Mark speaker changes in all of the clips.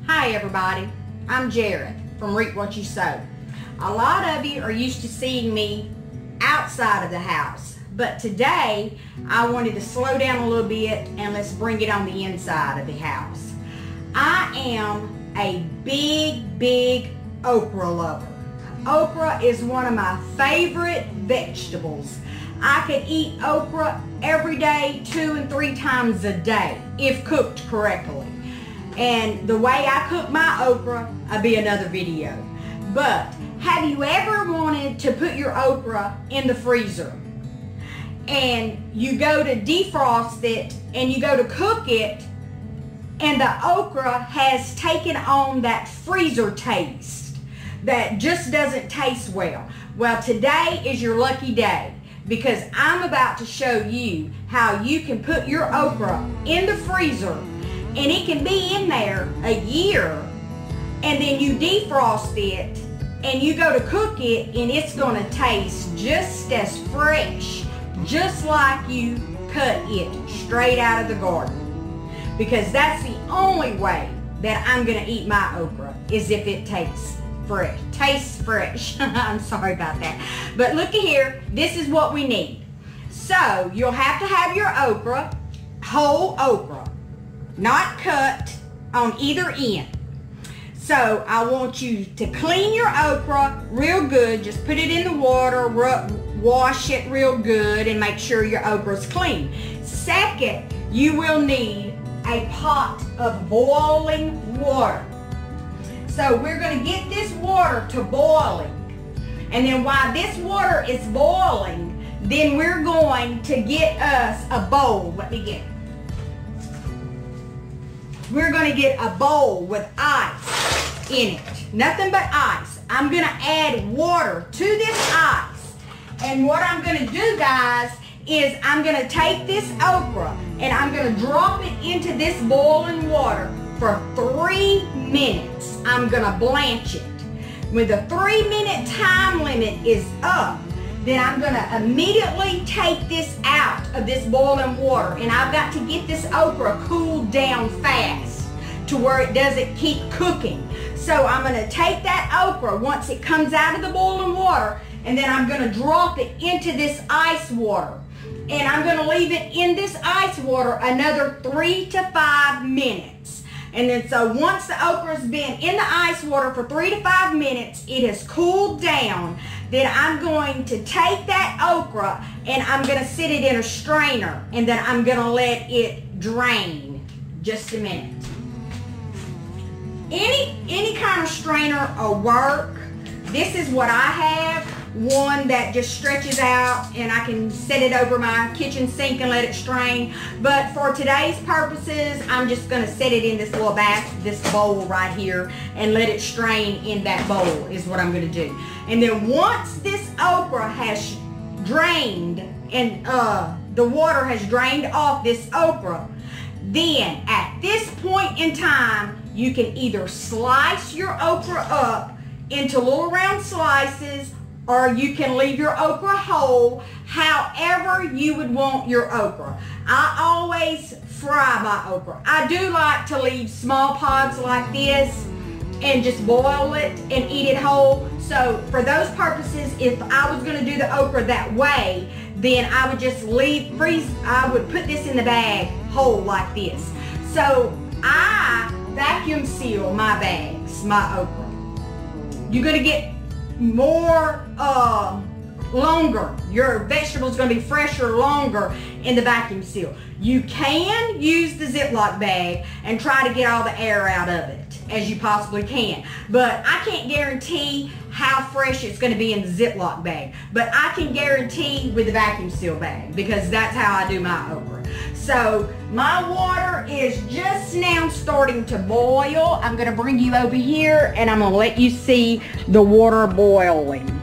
Speaker 1: Hi everybody, I'm Jared from Reap What You Sow. A lot of you are used to seeing me outside of the house, but today I wanted to slow down a little bit and let's bring it on the inside of the house. I am a big okra lover. Okra is one of my favorite vegetables. I could eat okra every day, 2 and 3 times a day, if cooked correctly. And the way I cook my okra, will be another video. But have you ever wanted to put your okra in the freezer and you go to defrost it and you go to cook it and the okra has taken on that freezer taste that just doesn't taste well? Well, today is your lucky day, because I'm about to show you how you can put your okra in the freezer and it can be in there a year, and then you defrost it and you go to cook it and it's going to taste just as fresh, just like you cut it straight out of the garden. Because that's the only way that I'm going to eat my okra, is if it tastes fresh. I'm sorry about that. But look at here, this is what we need. So you'll have to have your okra, whole okra, not cut on either end. So I want you to clean your okra real good. Just put it in the water, wash it real good, and make sure your okra is clean. Second, you will need a pot of boiling water. So we're going to get this water to boiling. And then while this water is boiling, then we're going to get us a bowl. We're going to get a bowl with ice in it. Nothing but ice. I'm going to add water to this ice. And what I'm going to do, guys, is I'm going to take this okra and I'm going to drop it into this boiling water for 3 minutes. I'm going to blanch it. When the 3-minute time limit is up, then I'm going to immediately take this out of this boiling water, and I've got to get this okra cooled down fast to where it doesn't keep cooking. So I'm going to take that okra once it comes out of the boiling water, and then I'm going to drop it into this ice water. And I'm going to leave it in this ice water another 3 to 5 minutes. And then so once the okra's been in the ice water for 3 to 5 minutes, it has cooled down, then I'm going to take that okra and I'm going to sit it in a strainer, and then I'm going to let it drain. Just a minute. Any kind of strainer will work. This is what I have. One that just stretches out and I can set it over my kitchen sink and let it strain. But for today's purposes, I'm just going to set it in this little this bowl right here and let it strain in that bowl is what I'm going to do. And then once this okra has drained and the water has drained off this okra, then at this point in time, you can either slice your okra up into little round slices, or you can leave your okra whole, however you would want your okra. I always fry my okra. I do like to leave small pods like this and just boil it and eat it whole. So for those purposes, if I was going to do the okra that way, then I would just I would put this in the bag whole like this. So I vacuum seal my bags, my okra. You're going to get more longer. Your vegetable's going to be fresher longer in the vacuum seal. You can use the Ziploc bag and try to get all the air out of it as you possibly can, but I can't guarantee how fresh it's going to be in the Ziploc bag, but I can guarantee with the vacuum seal bag, because that's how I do my okra. So my water is just now starting to boil. I'm going to bring you over here and I'm going to let you see the water boiling.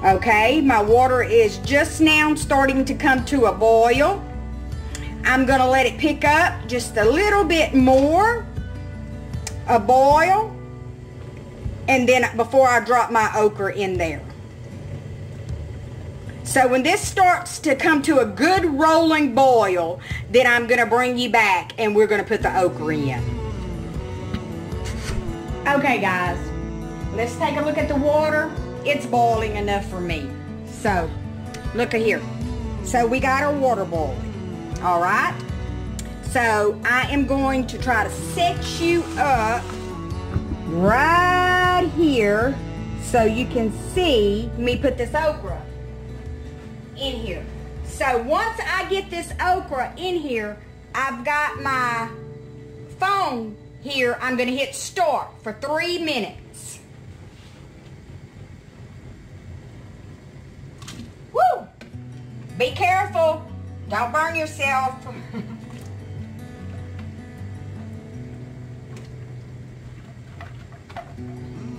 Speaker 1: Okay, my water is just now starting to come to a boil. I'm going to let it pick up just a little bit more, a boil, and then before I drop my okra in there. So when this starts to come to a good rolling boil, then I'm going to bring you back and we're going to put the okra in. Okay guys, let's take a look at the water. It's boiling enough for me. So, look at here. So we got our water boiling, all right? So I am going to try to set you up right here so you can see me put this okra in here. So once I get this okra in here, I've got my phone here. I'm going to hit start for 3 minutes. Woo! Be careful. Don't burn yourself.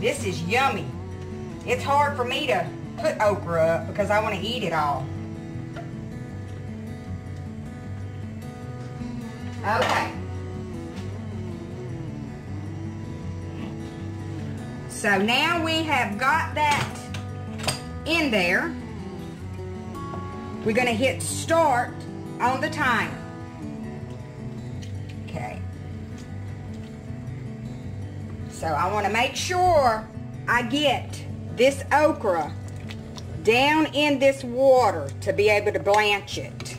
Speaker 1: This is yummy. It's hard for me to put okra up because I want to eat it all. Okay. So now we have got that in there. We're going to hit start on the timer. Okay. So I want to make sure I get this okra down in this water to be able to blanch it.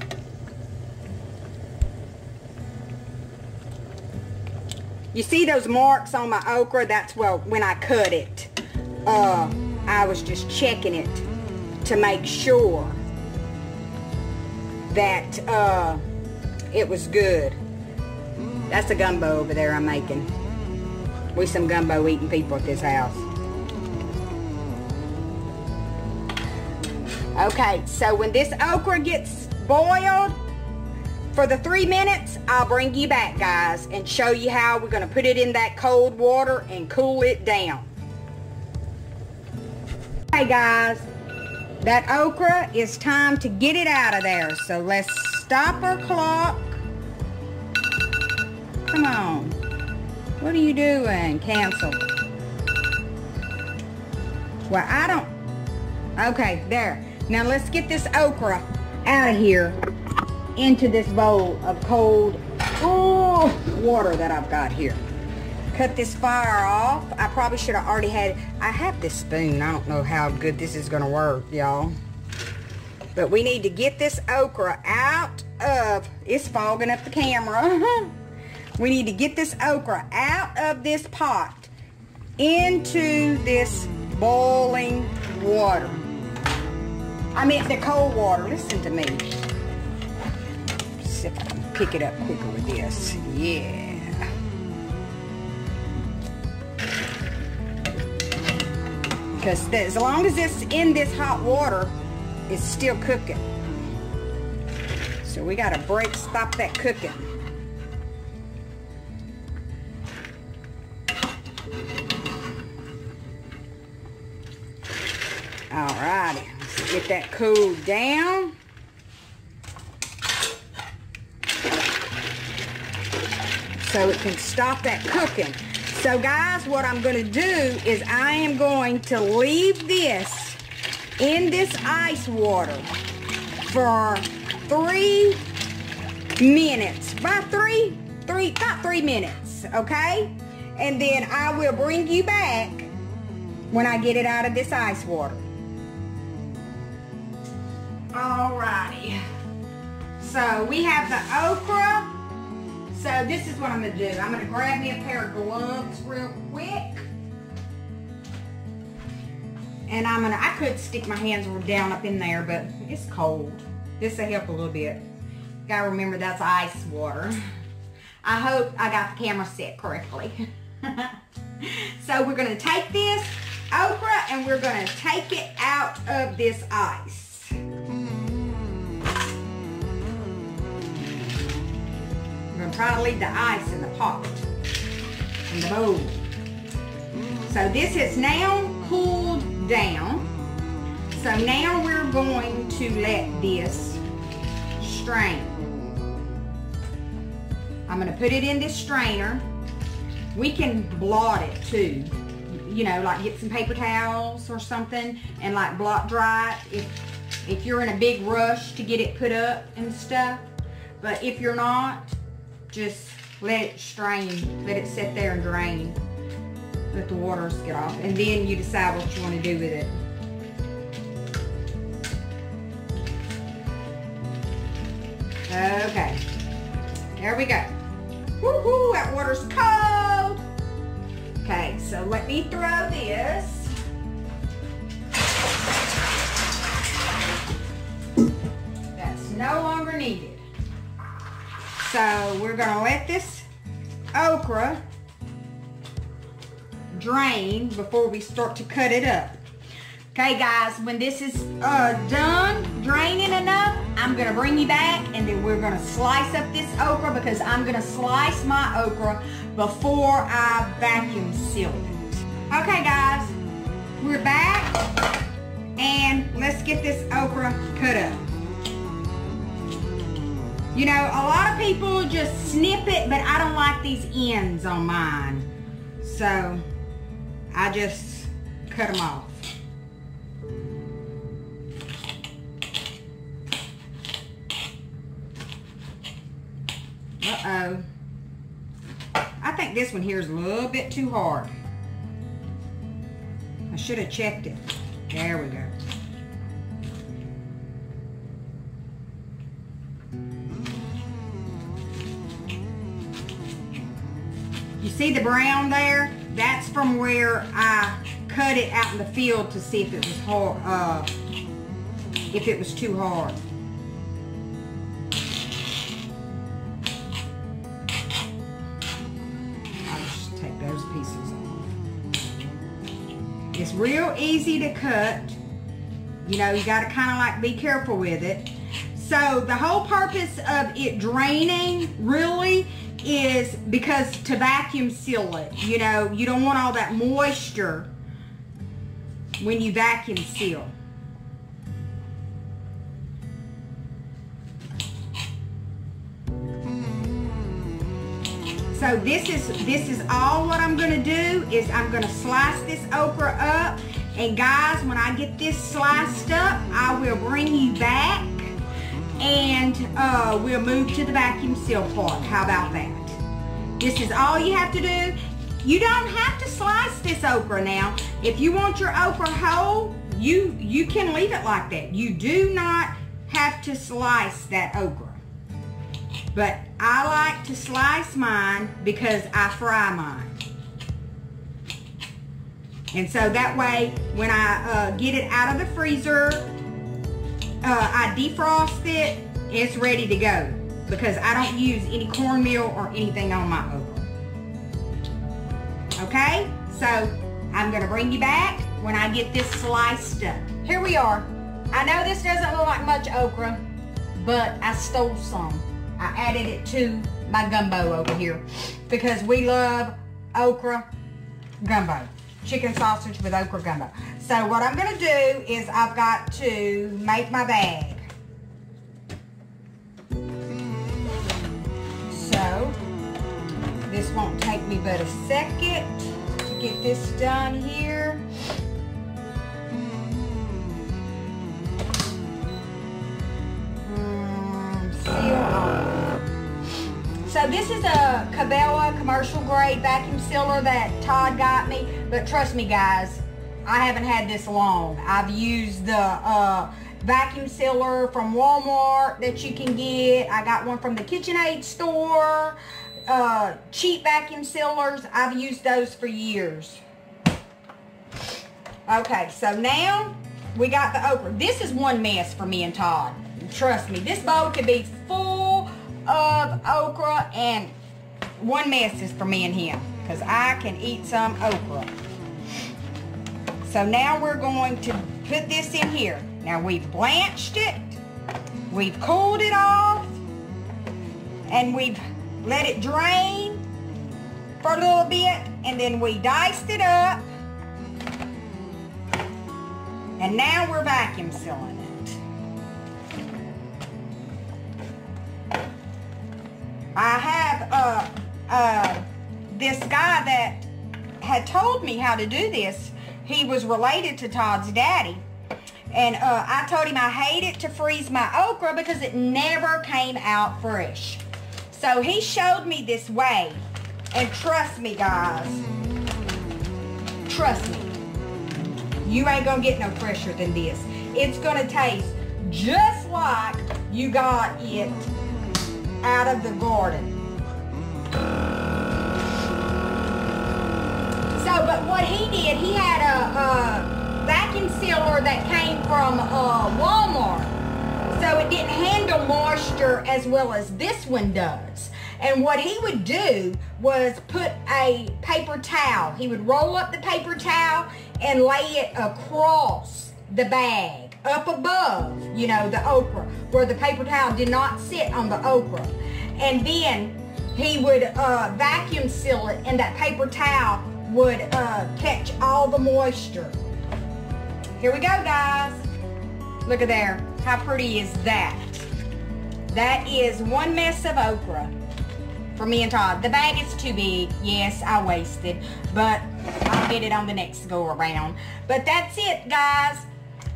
Speaker 1: You see those marks on my okra? That's well when I cut it. I was just checking it to make sure that it was good. That's a gumbo over there I'm making. We some gumbo eating people at this house. Okay, so when this okra gets boiled for the 3 minutes, I'll bring you back, guys, and show you how we're going to put it in that cold water and cool it down. Okay, guys, that okra is time to get it out of there. So let's stop our clock. Come on. What are you doing? Cancel. Well, I don't... Okay, there. Now let's get this okra out of here into this bowl of cold water that I've got here. Cut this fire off. I probably should have already had... I have this spoon. I don't know how good this is going to work, y'all. But we need to get this okra out of... It's fogging up the camera. We need to get this okra out of this pot into this boiling water. I mean the cold water. Listen to me. See if I can pick it up quicker with this. Yeah. Because as long as it's in this hot water, it's still cooking. So we got to stop that cooking. Alrighty, let's get that cooled down. So it can stop that cooking. So guys, what I'm going to do is I am going to leave this in this ice water for 3 minutes. About 3 minutes, okay? And then I will bring you back when I get it out of this ice water. Alrighty. So we have the okra. So this is what I'm going to do. I'm going to grab me a pair of gloves real quick. And I could stick my hands down up in there, but it's cold. This will help a little bit. Gotta remember that's ice water. I hope I got the camera set correctly. So we're going to take this okra and we're going to take it out of this ice. We're going to try to leave the ice in the pot, in the bowl. So this is now cooled down. So now we're going to let this strain. I'm going to put it in this strainer. We can blot it too. You know, like get some paper towels or something and like blot dry it if you're in a big rush to get it put up and stuff. But if you're not, just let it strain. Let it sit there and drain. Let the waters get off, and then you decide what you want to do with it. Okay, there we go. Woohoo, that water's cold. Okay, so let me throw this. That's no longer needed. So we're gonna let this okra drain before we start to cut it up. Okay guys, when this is done draining enough, I'm gonna bring you back and then we're gonna slice up this okra, because I'm gonna slice my okra before I vacuum seal it. Okay guys, we're back and let's get this okra cut up. You know, a lot of people just snip it, but I don't like these ends on mine. So I just cut them off. Uh-oh. I think this one here is a little bit too hard. I should have checked it. There we go. You see the brown there? That's from where I cut it out in the field to see if it was hard, if it was too hard. It's real easy to cut. You know, you got to kind of like be careful with it. So the whole purpose of it draining really is because to vacuum seal it. You know, you don't want all that moisture when you vacuum seal. So this is all what I'm gonna do is I'm gonna slice this okra up, and guys, when I get this sliced up, I will bring you back and we'll move to the vacuum seal part. How about that? This is all you have to do. You don't have to slice this okra now. If you want your okra whole, you can leave it like that. You do not have to slice that okra. But I like to slice mine because I fry mine. And so that way, when I get it out of the freezer, I defrost it, it's ready to go. Because I don't use any cornmeal or anything on my okra. Okay? So, I'm going to bring you back when I get this sliced up. Here we are. I know this doesn't look like much okra, but I stole some. I added it to my gumbo over here because we love okra gumbo. Chicken sausage with okra gumbo. So what I'm going to do is I've got to make my bag. So this won't take me but a second to get this done here. Seal on. So this is a Cabela commercial grade vacuum sealer that Todd got me, but trust me guys, I haven't had this long. I've used the vacuum sealer from Walmart that you can get. I got one from the KitchenAid store. Cheap vacuum sealers, I've used those for years. Okay, so now we got the okra. This is one mess for me and Todd. Trust me, this bowl could be full of okra, and one mess is for me and him because I can eat some okra. So now we're going to put this in here. Now we've blanched it, we've cooled it off, and we've let it drain for a little bit, and then we diced it up, and now we're vacuum sealing it. I have this guy that had told me how to do this. He was related to Todd's daddy. And I told him I hated to freeze my okra because it never came out fresh. So he showed me this way. And trust me guys, trust me, you ain't gonna get no fresher than this. It's gonna taste just like you got it out of the garden. So, but what he did, he had a vacuum sealer that came from Walmart. So it didn't handle moisture as well as this one does. And what he would do was put a paper towel. He would roll up the paper towel and lay it across the bag, up above, you know, the okra, where the paper towel did not sit on the okra. And then he would vacuum seal it, and that paper towel would catch all the moisture. Here we go, guys. Look at there. How pretty is that? That is one mess of okra for me and Todd. The bag is too big. Yes, I wasted, but I'll get it on the next go around. But that's it, guys.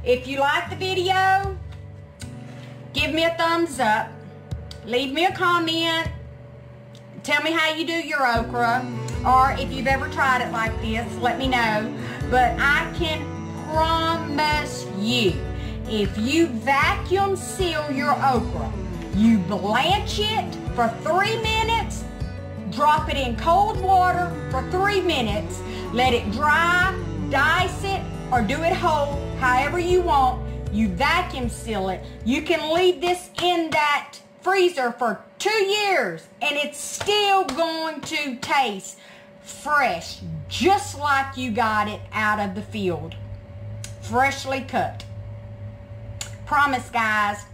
Speaker 1: If you like the video, give me a thumbs up. Leave me a comment. Tell me how you do your okra, or if you've ever tried it like this, let me know. But I can promise you, if you vacuum seal your okra, you blanch it for 3 minutes, drop it in cold water for 3 minutes, let it dry, dice it, or do it whole, however you want. You vacuum seal it. You can leave this in that freezer for 2 years and it's still going to taste fresh, just like you got it out of the field, freshly cut. Promise, guys.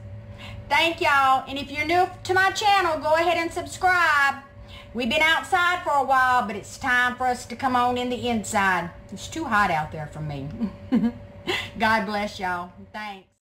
Speaker 1: Thank y'all. And if you're new to my channel, go ahead and subscribe. We've been outside for a while, but it's time for us to come on in the inside. It's too hot out there for me. God bless y'all. Thanks.